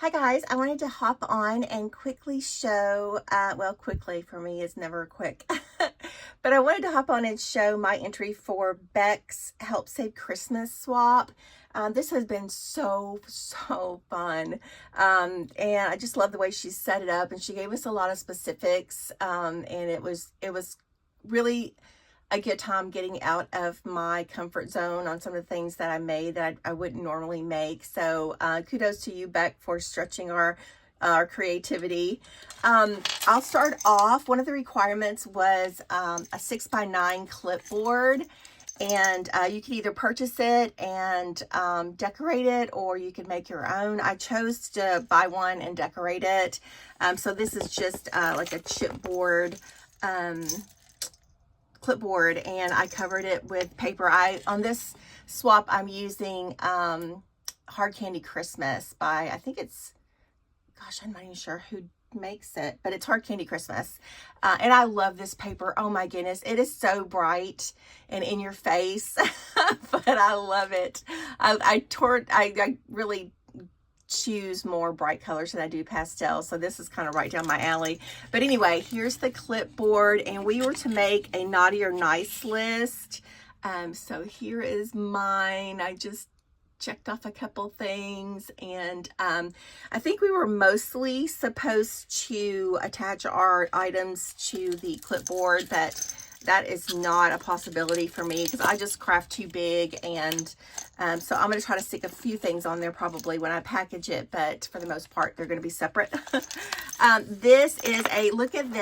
Hi guys, I wanted to hop on and quickly show, well, quickly for me is never quick, but I wanted to hop on and show my entry for Beck's Help Save Christmas swap. This has been so fun, and I just love the way she set it up, and she gave us a lot of specifics, and it was really a good time getting out of my comfort zone on some of the things that I made that I wouldn't normally make. So kudos to you, Beck, for stretching our creativity. I'll start off. One of the requirements was a 6x9 clipboard. And you can either purchase it and decorate it, or you can make your own. I chose to buy one and decorate it. So this is just like a chipboard clipboard, and I covered it with paper. On this swap I'm using Hard Candy Christmas by, I think it's, gosh, I'm not even sure who makes it, but it's Hard Candy Christmas. And I love this paper. Oh my goodness, it is so bright and in your face, but I love it. I really choose more bright colors than I do pastels, so this is kind of right down my alley. But anyway, here's the clipboard, and we were to make a naughty or nice list. So here is mine. I just checked off a couple things, and I think we were mostly supposed to attach our items to the clipboard, but that is not a possibility for me because I just craft too big, and so I'm going to try to stick a few things on there probably when I package it, but for the most part they're going to be separate. This is look at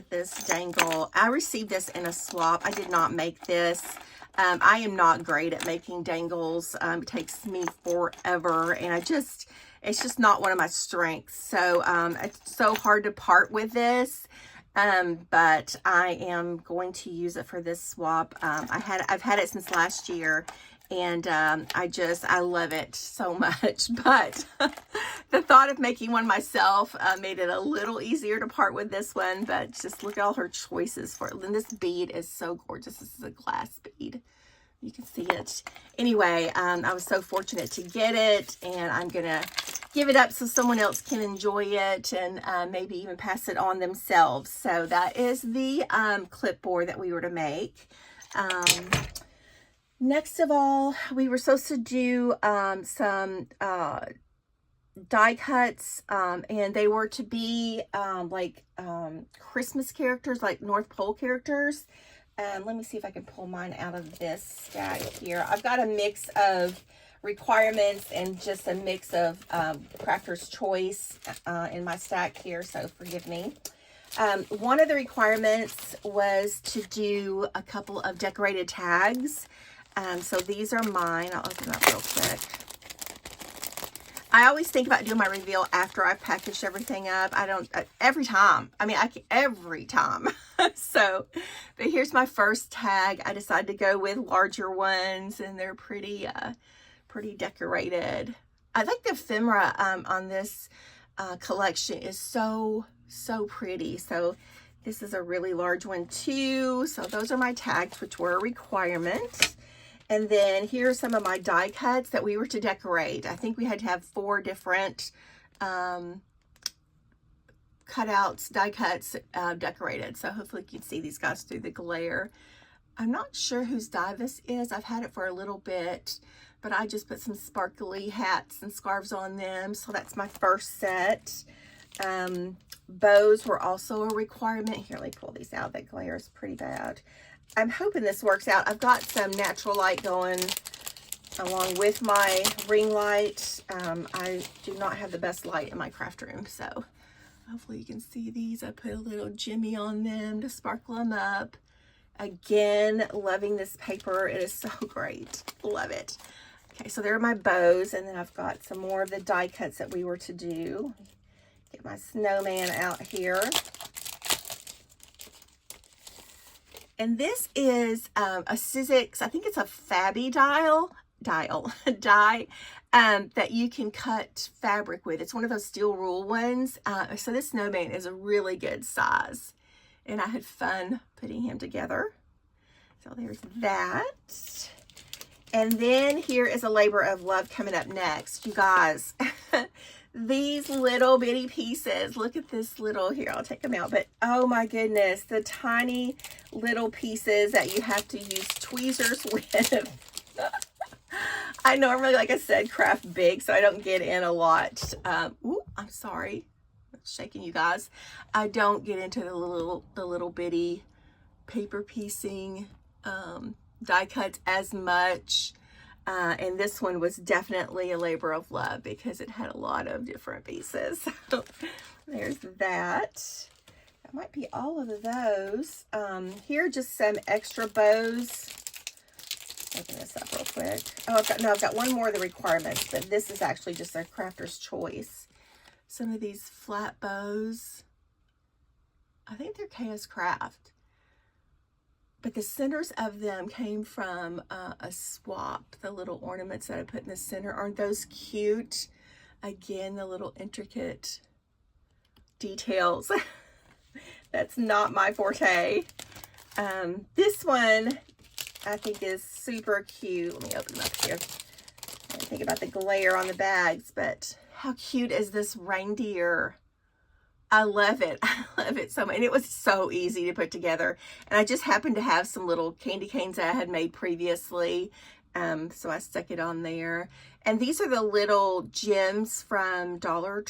this dangle. I received this in a swap. I did not make this. I am not great at making dangles. It takes me forever, and it's just not one of my strengths. So it's so hard to part with this. But I am going to use it for this swap. I've had it since last year, and I love it so much. But the thought of making one myself made it a little easier to part with this one. But just look at all her choices for it. And this bead is so gorgeous. This is a glass bead. You can see it. Anyway, I was so fortunate to get it, and I'm gonna give it up so someone else can enjoy it, and maybe even pass it on themselves. So that is the clipboard that we were to make. Next of all, we were supposed to do some die cuts, and they were to be like Christmas characters, like North Pole characters. Let me see if I can pull mine out of this stack here. I've got a mix of requirements and just a mix of crafter's choice in my stack here, so forgive me. One of the requirements was to do a couple of decorated tags. So these are mine. I'll open them up real quick. I always think about doing my reveal after I've packaged everything up. I don't, every time. I mean, every time. So, but here's my first tag. I decided to go with larger ones, and they're pretty decorated. I think the ephemera on this collection is so pretty. So this is a really large one too. So those are my tags, which were a requirement. And then here's some of my die cuts that we were to decorate. I think we had to have 4 different cutouts, die cuts decorated. So hopefully you can see these guys through the glare. I'm not sure whose die this is. I've had it for a little bit, but I just put some sparkly hats and scarves on them. So that's my first set. Bows were also a requirement. Here, let me pull these out. That glare is pretty bad. I'm hoping this works out. I've got some natural light going along with my ring light. I do not have the best light in my craft room, so hopefully you can see these. I put a little Jimmy on them to sparkle them up. Again, loving this paper. It is so great. Love it. Okay, so there are my bows, and then I've got some more of the die cuts that we were to do. Get my snowman out here. And this is a Sizzix, I think it's a Fabby die that you can cut fabric with. It's one of those steel rule ones. So this snowman is a really good size, and I had fun putting him together. So there's that. And then here is a labor of love coming up next. You guys, these little bitty pieces. Look at this little, here, I'll take them out. But oh my goodness, the tiny little pieces that you have to use tweezers with. I normally, like I said, craft big, so I don't get in a lot. Ooh, I'm sorry. I'm shaking you guys. I don't get into the little bitty paper piecing die cuts as much. And this one was definitely a labor of love because it had a lot of different pieces. So there's that. That might be all of those. Here are just some extra bows. Open this up real quick. Oh, I've got one more of the requirements, but this is actually just a crafter's choice. Some of these flat bows. I think they're KS Craft. But the centers of them came from a swap. The little ornaments that I put in the center. Aren't those cute? Again, the little intricate details. That's not my forte. This one I think is super cute. Let me open them up here. I didn't think about the glare on the bags, but how cute is this reindeer? I love it. I love it so much. And it was so easy to put together. And I just happened to have some little candy canes that I had made previously. So I stuck it on there. And these are the little gems from General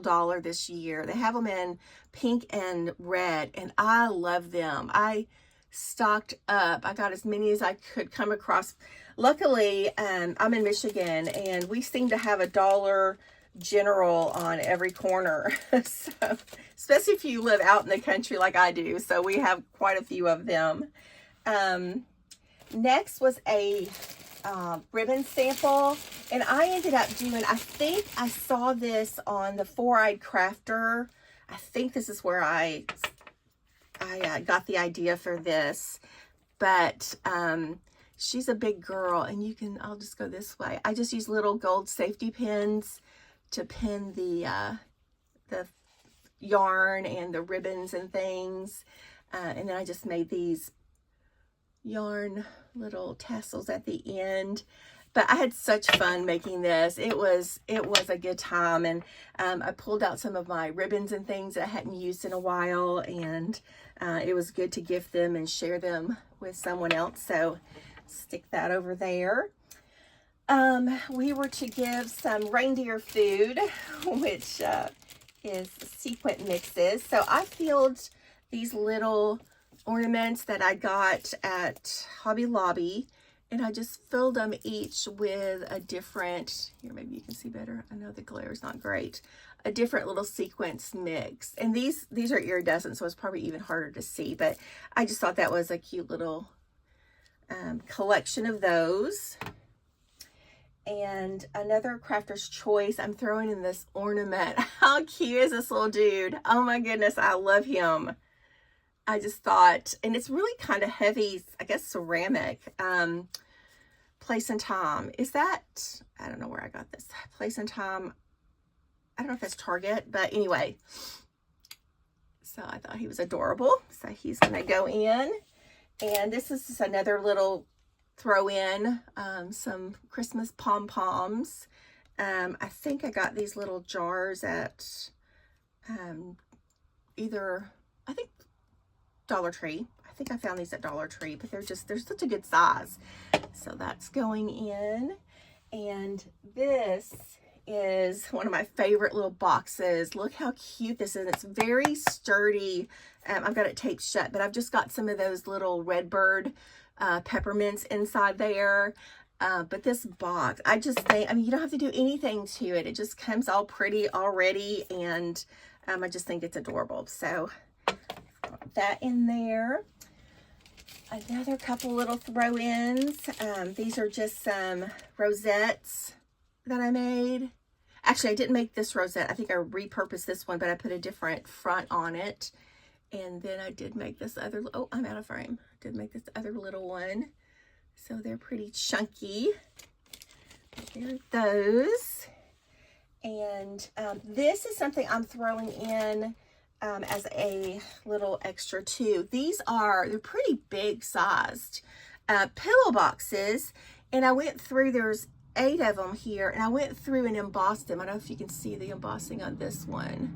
Dollar this year. They have them in pink and red, and I love them. I stocked up. I got as many as I could come across. Luckily, I'm in Michigan, and we seem to have a Dollar General on every corner. So, especially if you live out in the country like I do. So we have quite a few of them. Next was a ribbon sample, and I ended up doing, I think I saw this on the Four-Eyed Crafter. I think this is where I got the idea for this, but she's a big girl, and I'll just go this way. I just use little gold safety pins to pin the yarn and the ribbons and things, and then I just made these yarn little tassels at the end. But I had such fun making this. It was a good time, and I pulled out some of my ribbons and things that I hadn't used in a while, and it was good to gift them and share them with someone else. So stick that over there. We were to give some reindeer food, which is sequin mixes. So I filled these little ornaments that I got at Hobby Lobby, and I just filled them each with a different, here maybe you can see better, I know the glare is not great, a different little sequence mix. And these are iridescent, so it's probably even harder to see, but I just thought that was a cute little collection of those. And another crafter's choice, I'm throwing in this ornament. How cute is this little dude? Oh my goodness, I love him. I just thought, and it's really kind of heavy, I guess ceramic. Place and Time. Is that, I don't know where I got this. Place and Time. I don't know if that's Target, but anyway. So I thought he was adorable. So he's going to go in. And this is just another little throw in, some Christmas pom-poms. I think I got these little jars at I think Dollar Tree. I think I found these at Dollar Tree, but they're such a good size. So that's going in. And this is one of my favorite little boxes. Look how cute this is. It's very sturdy. I've got it taped shut, but I've just got some of those little Redbird peppermints inside there. But this box, I just think, I mean, you don't have to do anything to it. It just comes all pretty already, and I just think it's adorable. So that in there. Another couple little throw-ins. These are just some rosettes that I made. Actually, I didn't make this rosette. I think I repurposed this one, but I put a different front on it. And then I did make this other, oh, I'm out of frame. I did make this other little one. So they're pretty chunky. There are those. And this is something I'm throwing in as a little extra too. They're pretty big sized pillow boxes, and I went through, there's 8 of them here, and I went through and embossed them. I don't know if you can see the embossing on this one.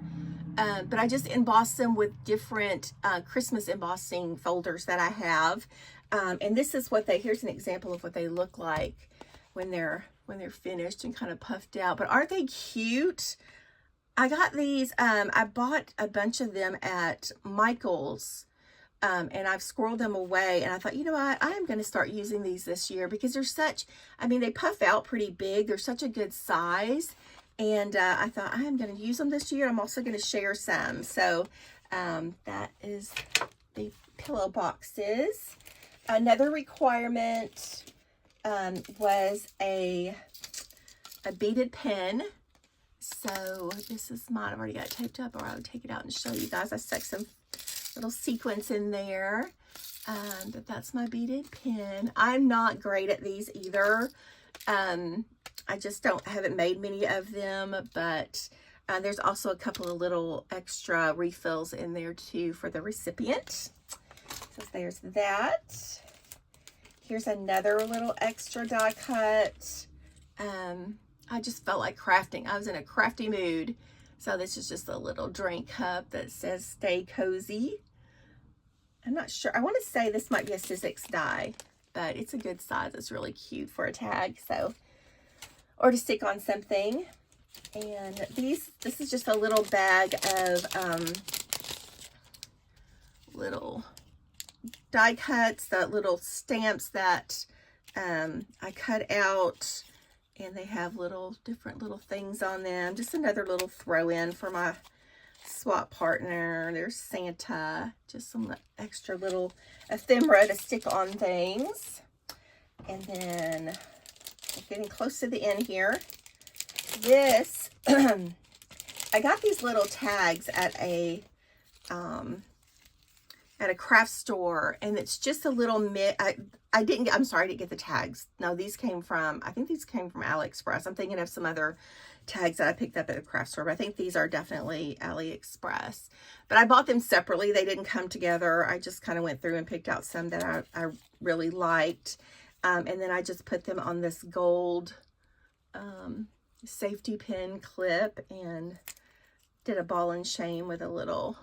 But I just embossed them with different Christmas embossing folders that I have. And this is what here's an example of what they look like when they're finished and kind of puffed out. But aren't they cute? I got these, I bought a bunch of them at Michael's. And I've squirreled them away, and I thought, you know what, I'm going to start using these this year because they're such, I mean, they puff out pretty big. They're such a good size, and I thought I'm going to use them this year. I'm also going to share some. So that is the pillow boxes. Another requirement was a beaded pen. So this is mine. I've already got it taped up, or I would take it out and show you guys. I stuck some little sequins in there, but that's my beaded pen. I'm not great at these either. I just haven't made many of them, but there's also a couple of little extra refills in there too for the recipient. So there's that. Here's another little extra die cut. I just felt like crafting. I was in a crafty mood. So this is just a little drink cup that says Stay Cozy. I'm not sure. I want to say this might be a Sizzix die, but it's a good size. It's really cute for a tag, so, or to stick on something. And this is just a little bag of little die cuts, the little stamps that I cut out. And they have different little things on them. Just another little throw in for my swap partner. There's Santa. Just some extra little ephemera to stick on things. And then we're getting close to the end here. This, I got these little tags at a craft store, and it's just a little I'm sorry, I didn't get the tags. No, I think these came from AliExpress. I'm thinking of some other tags that I picked up at a craft store, but I think these are definitely AliExpress. But I bought them separately. They didn't come together. I just kind of went through and picked out some that I really liked. And then I just put them on this gold safety pin clip and did a ball and chain with a little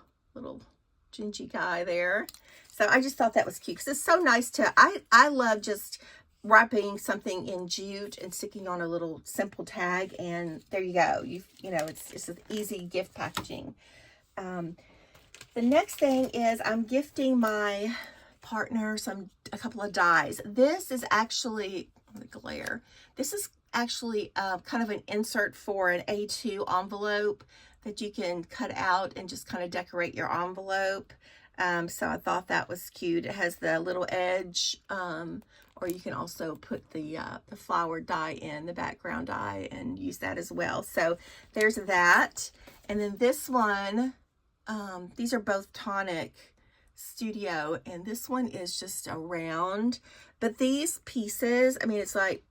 gingy guy there. So I just thought that was cute because it's so nice to, I love just wrapping something in jute and sticking on a little simple tag, and there you go. You know, it's an easy gift packaging. The next thing is I'm gifting my partner a couple of dies. This is actually, the glare. This is actually kind of an insert for an A2 envelope that you can cut out and just kind of decorate your envelope. So I thought that was cute. It has the little edge, or you can also put the flower die in, the background die, and use that as well. So there's that. And then this one, these are both Tonic Studio, and this one is just a round. But these pieces, I mean, it's like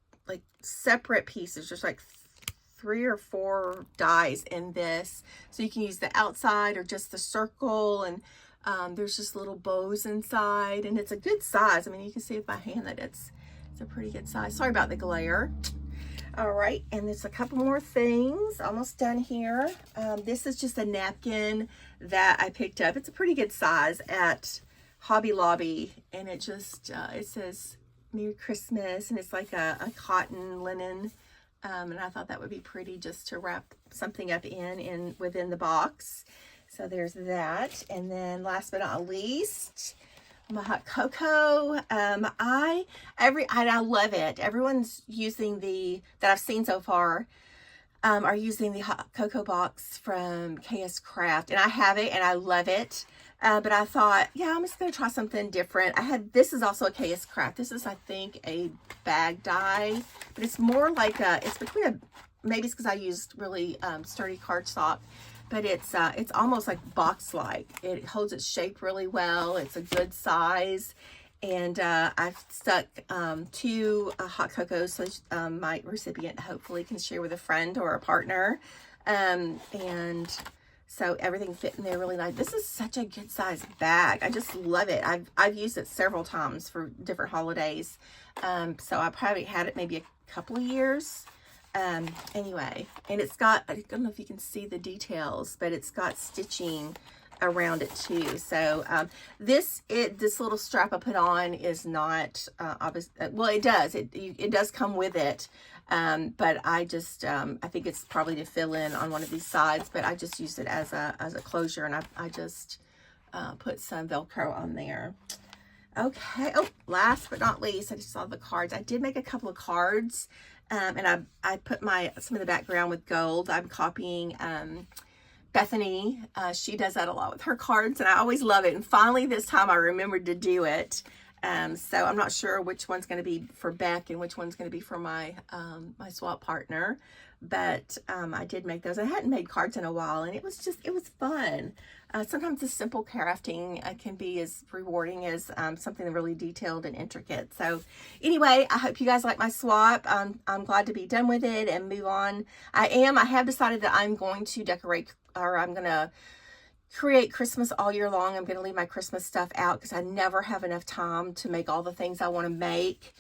separate pieces, just like 3 or 4 dies in this. So you can use the outside or just the circle, and there's just little bows inside, and it's a good size. I mean, you can see with my hand that it's a pretty good size. Sorry about the glare. All right, and there's a couple more things. Almost done here. This is just a napkin that I picked up. It's a pretty good size at Hobby Lobby, and it just it says Merry Christmas, and it's like a cotton linen. And I thought that would be pretty just to wrap something up within the box. So there's that. And then last but not least, my hot cocoa. I love it. Everyone's using that I've seen so far, are using the hot cocoa box from KS Craft. And I have it and I love it. But I thought, yeah, I'm just going to try something different. This is also a KS Craft. This is, I think, a bag die, but it's more like it's between maybe it's because I used really sturdy cardstock, but it's almost like box-like. It holds its shape really well. It's a good size. And I've stuck 2 hot cocos so my recipient hopefully can share with a friend or a partner. And so everything fit in there really nice. This is such a good size bag. I just love it. I've used it several times for different holidays. So I probably had it maybe couple of years. Anyway, and it's got, I don't know if you can see the details, but it's got stitching around it too. So this little strap I put on is not obvious. Well, it does. It does come with it. But I just I think it's probably to fill in on one of these sides. But I just used it as a closure, and I just put some Velcro on there. Okay. Oh, last but not least, I just saw the cards. I did make a couple of cards, and I put some of the background with gold. I'm copying Bethany. She does that a lot with her cards, and I always love it. And finally, this time I remembered to do it. So I'm not sure which one's going to be for Beck and which one's going to be for my my swap partner. But I did make those. I hadn't made cards in a while, and it was fun. Sometimes the simple crafting can be as rewarding as something really detailed and intricate. So anyway, I hope you guys like my swap. I'm glad to be done with it and move on. I have decided that I'm going to decorate, or I'm going to create Christmas all year long. I'm going to leave my Christmas stuff out because I never have enough time to make all the things I want to make.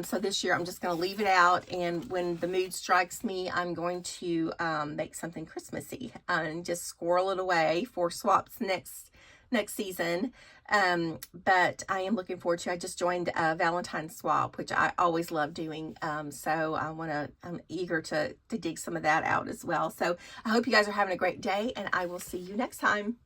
So this year I'm just going to leave it out, and when the mood strikes me, I'm going to make something Christmassy and just squirrel it away for swaps next season. But I am looking forward to. I just joined a Valentine swap, which I always love doing. So I'm eager to dig some of that out as well. So I hope you guys are having a great day, and I will see you next time.